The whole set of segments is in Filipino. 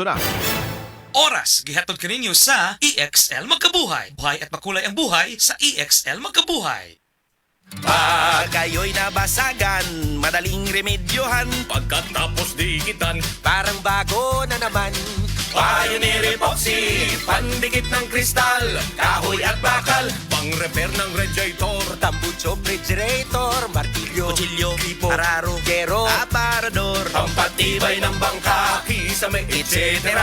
na. Oras gihatod kaninyo sa EXL Magkabuhay. Buhay at makulay ang buhay sa EXL Magkabuhay. Pag kayo'y nabasagan, madaling remedyohan. Pagkatapos dikitan, Parang bago na naman. Pioneer Epoxy, pandikit ng kristal, kahoy at bakal, pang-repair ng radiator, Tambucho, refrigerator, martilyo, kutsilyo, gripo, araro, gero, aparador. pampatibay ng bangka, kisame, etc.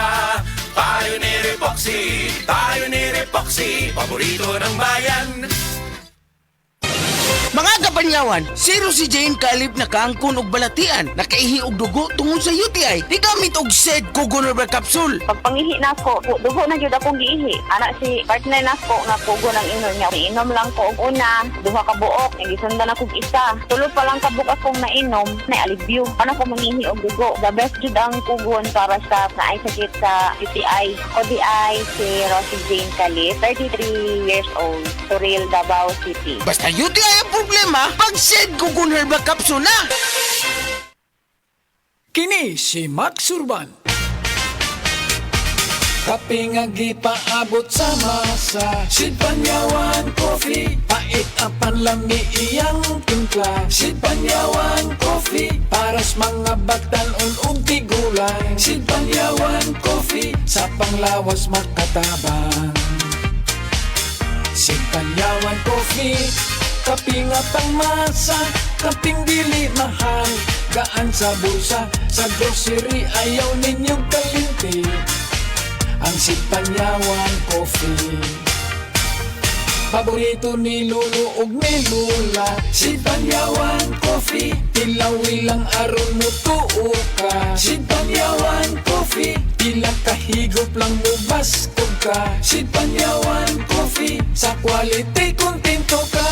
Pioneer Epoxy, Pioneer Epoxy, paborito ng bayan. Mga kapanyawan, zero si Jane kalip na kaangkon og balatian, nakaihi og dugo tungod sa UTI. Di gamit og SED Kugonerba capsule. Pag pangihi na ko, dugo na jud akong giihi. Anak si partner na ko nga pugo ng inom niya. Inom lang ko og una, duha ka buok, gisundan ako og isa. Tulo pa lang ka buok akong nainom, na alibyo. Ano ko mangihi og dugo. The best jud ang pugon para sa naay sakit sa UTI. ODI si Rosie Jane Calip, 33 years old, Toril, Davao City. Basta UTI ang problema, pag SED Kugonerba capsule na. Kini si Max Urban. Kape nga gipaabot sa masa, Sid Panyawan Coffee, pait apan lami iyang timpla. Sid Panyawan Coffee, paras mga batan-on ug tigulang. Sid Panyawan Coffee, sa panglawas makatabang. Sid Panyawan Coffee, kaping at ang masa, kaping dili mahal, gaan sa bulsa, sa grocery ayaw ninyong kalimti. Ang Sipanyawan Coffee, paborito ni Lolo ug ni Lula. Sipanyawan Coffee, tilawi lang aron mo tuo ka. Sipanyawan Coffee, pila kahigop lang mubas ka. Sipanyawan Coffee, sa quality kontento ka.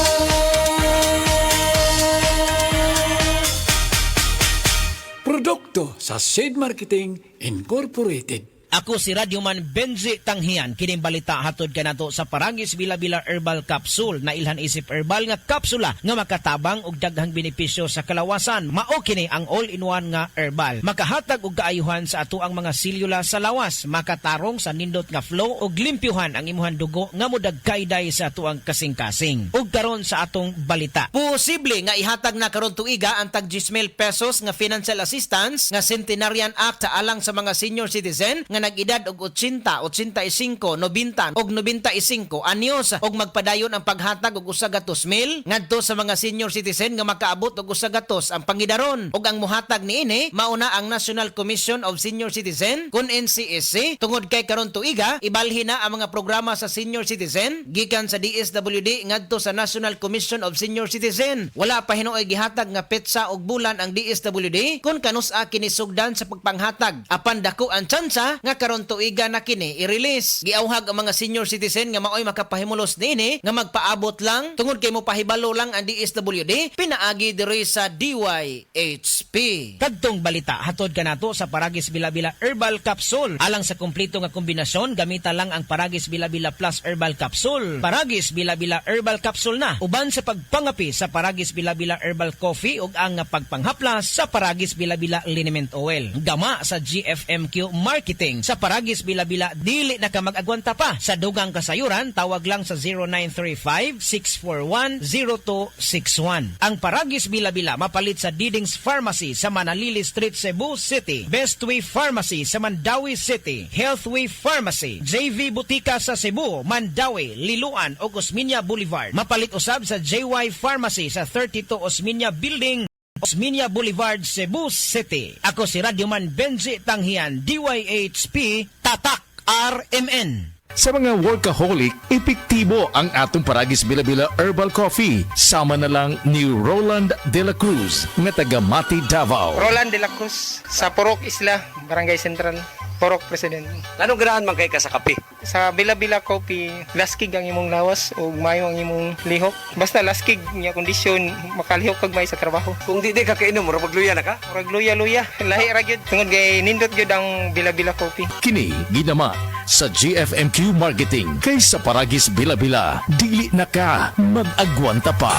Produkto sa Sid Marketing Incorporated. Ako si Radyoman Benji Tanghian, kining balita hatod kanato sa Paragis Bila-Bila Herbal Capsule na ilhan isip herbal nga kapsula nga makatabang og daghang benepisyo sa kalawasan. Mao kini ang all-in-one nga herbal. Makahatag og kaayuhan sa ato ang mga selula sa lawas, makatarong sa nindot nga flow og limpyuhan ang imuhang dugo nga modagkayday sa ato ang kasing-kasing. Ug karon sa atong balita, posible nga ihatag na karon tuiga ang tag 10,000 pesos nga financial assistance nga Centenarian Act sa alang sa mga senior citizen nga nag-edad og 80, 85, 90 og 95 anyos og magpadayon ang paghatag og usa ka 2,000 ngadto sa mga senior citizen nga makaabot og usa ka ang pangidaron. Og ang muhatag niini mauna ang National Commission of Senior Citizen kun NCSC tungod kay karon tuiga ibalhin na ang mga programa sa senior citizen gikan sa DSWD ngadto sa National Commission of Senior Citizen. Wala pa hinuoy gihatag nga petsa og bulan ang DSWD kun kanus-a kini sugdan sa pagpanghatag. Apan dako ang tsansa nga karon tuiga na kini i-release. Giauhag ang mga senior citizen nga maoy makapahimulos niini nga magpaabot lang tungod kay mo pahibalo lang ang DSWD pinaagi diri sa DYHP. Kadtong balita hatod kanato sa Paragis Bila-Bila Herbal Capsule. Alang sa kumpleto nga kombinasyon gamita lang ang Paragis Bila-Bila Plus Herbal Capsule. Paragis Bila-Bila Herbal Capsule na uban sa pagpangapi sa Paragis Bila-Bila Herbal Coffee ug ang pagpanghaplas sa Paragis Bila-Bila Liniment Oil. Gama sa GFMQ Marketing sa Paragis Bila-Bila dili na ka mag-agwanta pa. Sa dugang kasayuran tawag lang sa 0935-641-0261. Ang Paragis Bila-Bila mapalit sa Didings Pharmacy sa Manalili Street, Cebu City, Bestway Pharmacy sa Mandawi City, Healthway Pharmacy, JV Butika sa Cebu, Mandawi, Liloan ug Osmeña Boulevard. Mapalit usab sa JY Pharmacy sa 32 Osmeña Building, Osmeña Boulevard, Cebu City. Ako si Radyoman Benji Tanghian, DYHP, Tatak RMN. Sa mga workaholic, epektibo ang atong Paragis Bila-Bila Herbal Coffee. Sama na lang ni Roland De La Cruz nga taga Mati, Davao. Roland De La Cruz sa Purok Isla, Barangay Central, Purok President. Anong ganahan man kay ka sa kape? Sa Bila-Bila Coffee, laskig ang imong lawas o mayo ang imong lihok. Basta laskig niya kondisyon, makalihok kag may sa trabaho. Kung di ka kainom, mura magluya na ka? Murag luya-luya, lahi ra gyud. Tungod kay nindot gyud ang Bila-Bila Coffee. Kini ginama sa GFMQ Marketing. Kay sa Paragis Bila-Bila, dili na ka mag-agwanta pa.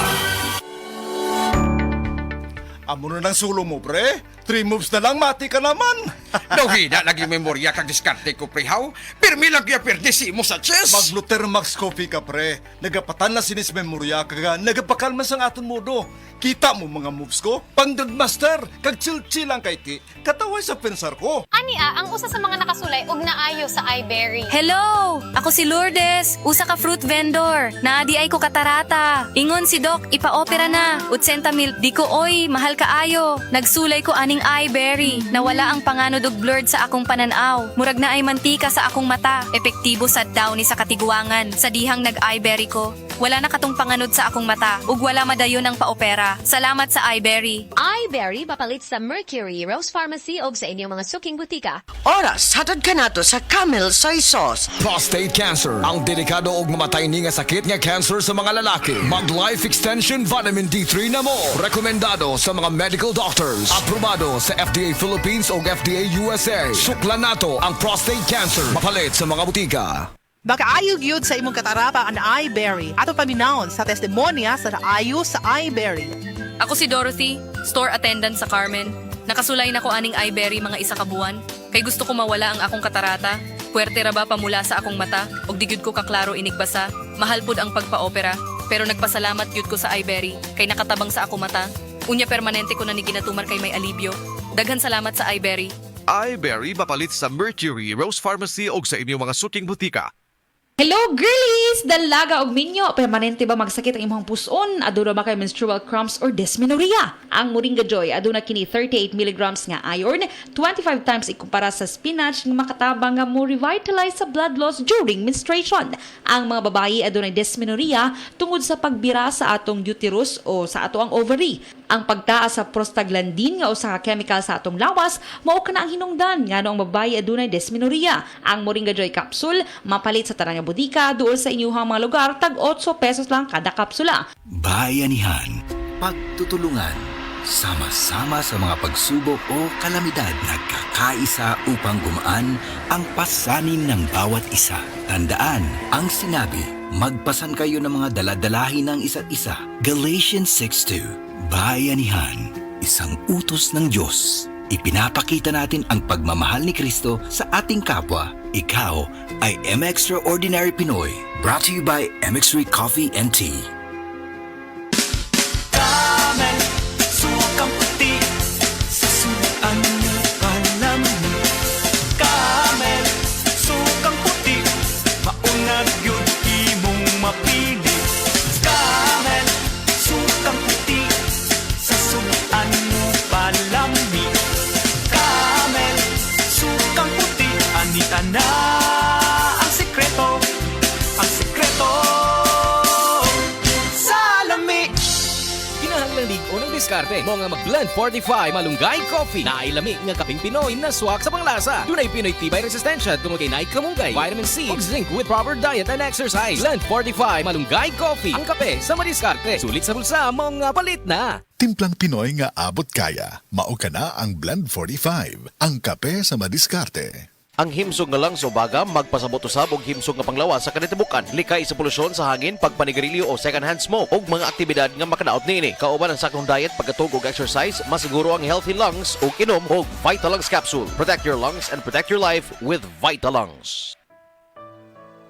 Amo na ng sulo mo, pre. 3 moves na lang, mati ka naman. Dohi na lagi memorya kag diskarte ko, pre, haw. Pirmi lang kaya perdisi mo sa chess. Mag-Luther Max Coffee ka, pre. Nagapatan na sinis memorya kaga nagapakalma sang aton modo. Kita mo mga moves ko? Pandagmaster, kag chill-chill lang kay ti. Kataway sa pensar ko. Ania, ang usa sa mga nakasulay og naayo sa iBerry. Hello! Ako si Lourdes, usa ka fruit vendor. Naadi ay ko katarata. Ingon si Doc, ipa-opera na. 80 mil, di ko oy, mahal kaayo. Nagsulay ko aning iBerry. Nawala ang panganod og blurred sa akong pananaw. Murag na ay mantika sa akong mata. Epektibo sa daw ni sa katiguangan. Sa dihang nag-iBerry ko. Wala na katong panganod sa akong mata. Ug wala madayon ang paopera. Salamat sa iBerry. iBerry papalit sa Mercury, Rose Pharmacy o sa inyong mga suking butika. Oras, hatad ka nato sa Camel Soy Sauce. Prostate cancer, ang delikado og mamatay ni nga sakit nga cancer sa mga lalaki. Mag Life Extension Vitamin D3 na mo. Rekomendado sa mga medical doctors. Aprobado sa FDA Philippines o FDA USA. Suklan nato ang prostate cancer. Mapalit sa mga butika. Makaayog yun sa imong katarapa ang iBerry ato paminahon sa testimonya sa naayo sa iBerry. Ako si Dorothy, store attendant sa Carmen. Nakasulay na ko aning iBerry mga isa ka buwan. Kay gusto ko mawala ang akong katarata. Puwerte ra ba pamula sa akong mata? Og di gyud ko kaklaro inigbasa. Mahal pud ang pagpa-opera. Pero nagpasalamat gyud ko sa iBerry. Kay nakatabang sa akong mata. Unya permanente ko na ni ginatumar kay may alibyo. Daghan salamat sa iBerry. iBerry mapalit sa Mercury, Rose Pharmacy o sa inyong mga suking butika. Hello, girlies! Dalaga og minyo. Permanente ba magsakit ang imong puson? Aduna ba kay menstrual cramps or dysmenorrhea? Ang Moringa Joy aduna kini 38 mg nga iron, 25 times ikumpara sa spinach nga makatabang nga mo revitalize sa blood loss during menstruation. Ang mga babayi aduna dysmenorrhea tungod sa pagbira sa atong uterus o sa ato ang ovary. Ang pagtaas sa prostaglandin nga usa ka chemical sa atong lawas mao kana ang hinungdan ngano ang babayi adunay dysmenorrhea. Ang Moringa Joy capsule mapalit sa tarang butika doon sa inyong mga lugar tag 8 pesos lang kada kapsula. Bayanihan, pagtutulungan, sama-sama sa mga pagsubok o kalamidad, nagkakaisa upang gumaan ang pasanin ng bawat isa. Tandaan ang sinabi, magpasan kayo ng mga daladalahin ng isa't isa. Galatians 6:2. Bayanihan, isang utos ng Diyos. Ipinapakita natin ang pagmamahal ni Kristo sa ating kapwa. Ikaw ay M-Extraordinary Pinoy. Brought to you by M-Extra Coffee and Tea. Camel, sukang puti, sasuan mo palami. Camel, sukang puti, maunag yun imong mapili. Camel, sukang puti, sasuan mo palami. Camel, sukang puti, anita na ang sekreto, sa lami. Kinahanglan ligo ng diskarte mo nga mag-blend 45 malunggay coffee na ay lami nga kaping Pinoy na swak sa panglasa. Dunay Pinoy tibay resistensya tungod kay naik kamunggay, vitamin C ug zinc with proper diet and exercise. Blend 45 malunggay coffee, ang kape sa madiskarte. Sulit sa bulsa mo nga palit na. Timplang Pinoy nga abot kaya. Mao kana ang Blend 45, ang kape sa madiskarte. Ang himsog nga lang sa ubaga, magpasabot usab og himsog nga panglawas sa kanitibukan. Likay sa polusyon sa hangin, pagpanigarilyo o second-hand smoke og mga aktibidad nga makadaot niini. Kauban ang sakong diet, pagkatug og exercise, masiguro ang healthy lungs ug inom og Vitalungs capsule. Protect your lungs and protect your life with Vitalungs.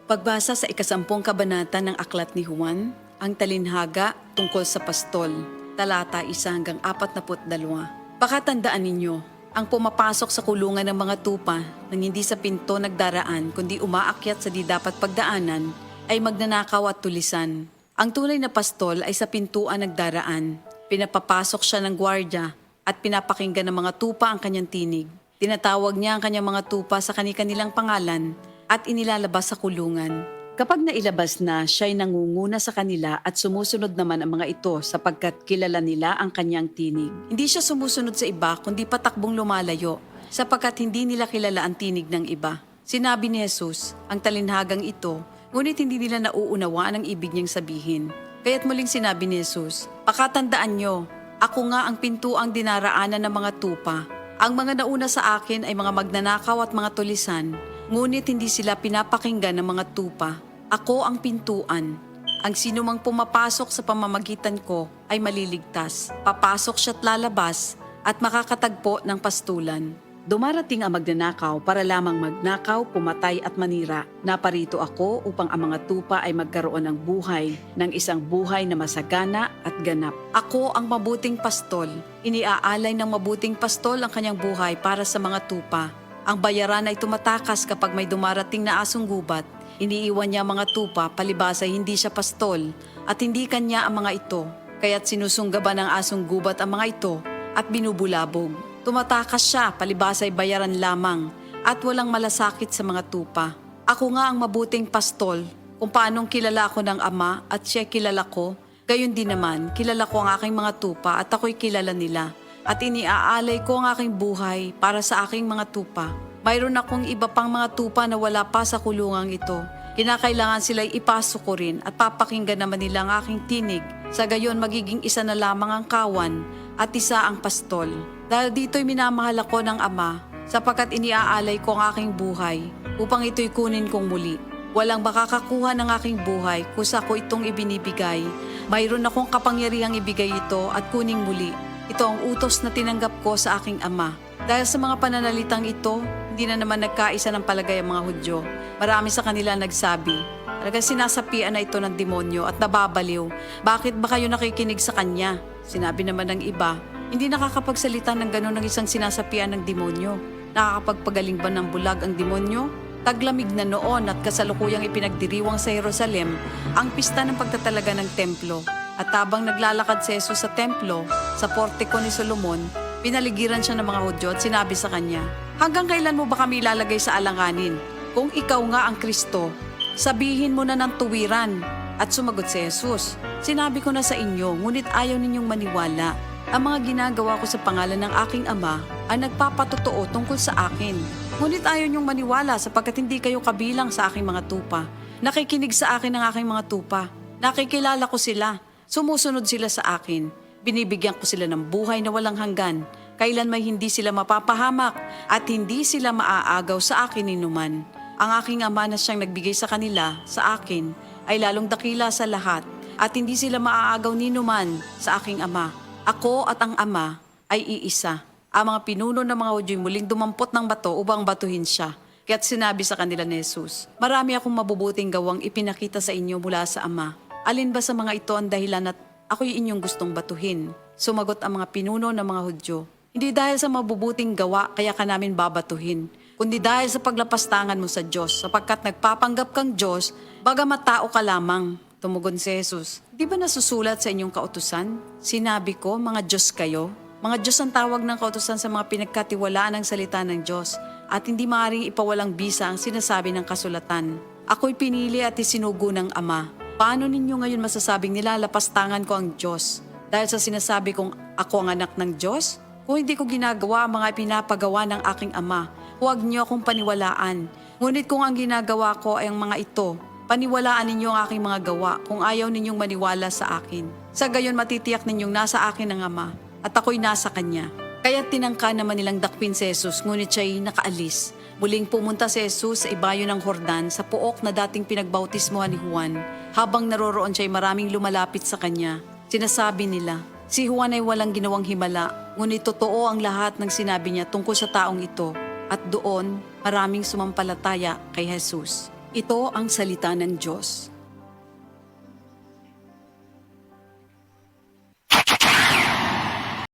Pagbasa sa 10 kabanata ng Aklat ni Juan, ang talinhaga tungkol sa pastol, talata 1 hanggang 42. Pakatandaan ninyo, ang pumapasok sa kulungan ng mga tupa nang hindi sa pinto nagdaraan kundi umaakyat sa di dapat pagdaanan ay magnanakaw at tulisan. Ang tunay na pastol ay sa pintuan nagdaraan. Pinapapasok siya ng gwardya at pinapakinggan ng mga tupa ang kanyang tinig. Tinatawag niya ang kanyang mga tupa sa kanilang pangalan at inilalabas sa kulungan. Kapag nailabas na, siya'y nangunguna sa kanila at sumusunod naman ang mga ito sapagkat kilala nila ang kanyang tinig. Hindi siya sumusunod sa iba kundi patakbong lumalayo sapagkat hindi nila kilala ang tinig ng iba. Sinabi ni Jesus, ang talinhagang ito, ngunit hindi nila nauunawaan ang ibig niyang sabihin. Kaya't muling sinabi ni Jesus, pakatandaan niyo, ako nga ang pintuang dinaraanan ng mga tupa. Ang mga nauna sa akin ay mga magnanakaw at mga tulisan, ngunit hindi sila pinapakinggan ng mga tupa. Ako ang pintuan. Ang sino mang pumapasok sa pamamagitan ko ay maliligtas. Papasok siya't lalabas at makakatagpo ng pastulan. Dumarating ang magnanakaw para lamang magnakaw, pumatay at manira. Naparito ako upang ang mga tupa ay magkaroon ng buhay, ng isang buhay na masagana at ganap. Ako ang mabuting pastol. Iniaalay ng mabuting pastol ang kanyang buhay para sa mga tupa. Ang bayaran ay tumatakas kapag may dumarating na asong gubat. Iniiwan niya mga tupa, palibasa hindi siya pastol at hindi kanya ang mga ito. Kaya't sinusunggaban ng asong gubat ang mga ito at binubulabog. Tumatakas siya, palibasa'y bayaran lamang at walang malasakit sa mga tupa. Ako nga ang mabuting pastol, kung paanong kilala ko ng Ama at siya kilala ko, gayon din naman kilala ko ang aking mga tupa at ako'y kilala nila. At iniaalay ko ang aking buhay para sa aking mga tupa. Mayroon akong iba pang mga tupa na wala pa sa kulungang ito. Kinakailangan sila'y ipasok ko rin at papakinggan naman nila ang aking tinig. Sa gayon magiging isa na lamang ang kawan at isa ang pastol. Dahil dito'y minamahal ako ng Ama, sapagkat iniaalay ko ang aking buhay upang ito'y kunin kong muli. Walang makakakuha ng aking buhay kusa ko itong ibinibigay. Mayroon akong kapangyarihang ibigay ito at kuning muli. Ito ang utos na tinanggap ko sa aking Ama. Dahil sa mga pananalitang ito, hindi na naman nagkaisa ng palagay ang mga Hudyo. Marami sa kanila nagsabi, talagang sinasapian na ito ng demonyo at nababaliw. Bakit ba kayo nakikinig sa kanya? Sinabi naman ng iba, hindi nakakapagsalita ng gano'n ng isang sinasapian ng demonyo. Nakakapagpagaling ba ng bulag ang demonyo? Taglamig na noon at kasalukuyang ipinagdiriwang sa Jerusalem ang pista ng pagtatalaga ng templo. At habang naglalakad si Jesus sa templo, sa portiko ni Solomon, pinaligiran siya ng mga Hudyo at sinabi sa kanya, hanggang kailan mo ba kami ilalagay sa alanganin? Kung ikaw nga ang Kristo, sabihin mo na ng tuwiran. At sumagot si Jesus, sinabi ko na sa inyo, ngunit ayaw ninyong maniwala. Ang mga ginagawa ko sa pangalan ng aking Ama ay nagpapatotoo tungkol sa akin. Ngunit ayaw ninyong maniwala sapagkat hindi kayo kabilang sa aking mga tupa. Nakikinig sa akin ang aking mga tupa. Nakikilala ko sila. Sumusunod sila sa akin. Binibigyan ko sila ng buhay na walang hanggan. Kailan may hindi sila mapapahamak at hindi sila maaagaw sa akin ninuman. Ang aking Ama na siyang nagbigay sa kanila, sa akin, ay lalong dakila sa lahat at hindi sila maaagaw ninuman sa aking Ama. Ako at ang Ama ay iisa. Ang mga pinuno ng mga Hudyo muling dumampot ng bato upang batuhin siya. Kaya't sinabi sa kanila ni Jesus, marami akong mabubuting gawang ipinakita sa inyo mula sa Ama. Alin ba sa mga ito ang dahilan at ako'y inyong gustong batuhin? Sumagot ang mga pinuno ng mga Hudyo, hindi dahil sa mabubuting gawa kaya ka namin babatuhin, kundi dahil sa paglapastangan mo sa Diyos, sapagkat nagpapanggap kang Diyos, bagamat tao ka lamang. Tumugon si Jesus, di ba nasusulat sa inyong kautusan? Sinabi ko, mga Diyos kayo. Mga Diyos ang tawag ng kautusan sa mga pinagkatiwalaan ng salita ng Diyos at hindi maaaring ipawalang bisa ang sinasabi ng kasulatan. Ako'y pinili at isinugo ng Ama. Paano ninyo ngayon masasabing nilalapastangan ko ang Diyos? Dahil sa sinasabi kong ako ang anak ng Diyos? Kung hindi ko ginagawa ang mga pinapagawa ng aking Ama, huwag niyo akong paniwalaan. Ngunit kung ang ginagawa ko ay ang mga ito, paniwalaan ninyo ang aking mga gawa kung ayaw ninyong maniwala sa akin. Sa gayon matitiyak ninyong nasa akin ang Ama at ako'y nasa Kanya. Kaya tinangka naman nilang dakpin si Jesus ngunit siya'y nakaalis. Muling pumunta si Jesus sa ibayo ng Jordan sa puok na dating pinagbautismohan ni Juan. Habang naroroon siya'y maraming lumalapit sa kanya. Sinasabi nila, si Juan ay walang ginawang himala, ngunit totoo ang lahat ng sinabi niya tungkol sa taong ito. At doon, maraming sumampalataya kay Jesus. Ito ang salita ng Diyos.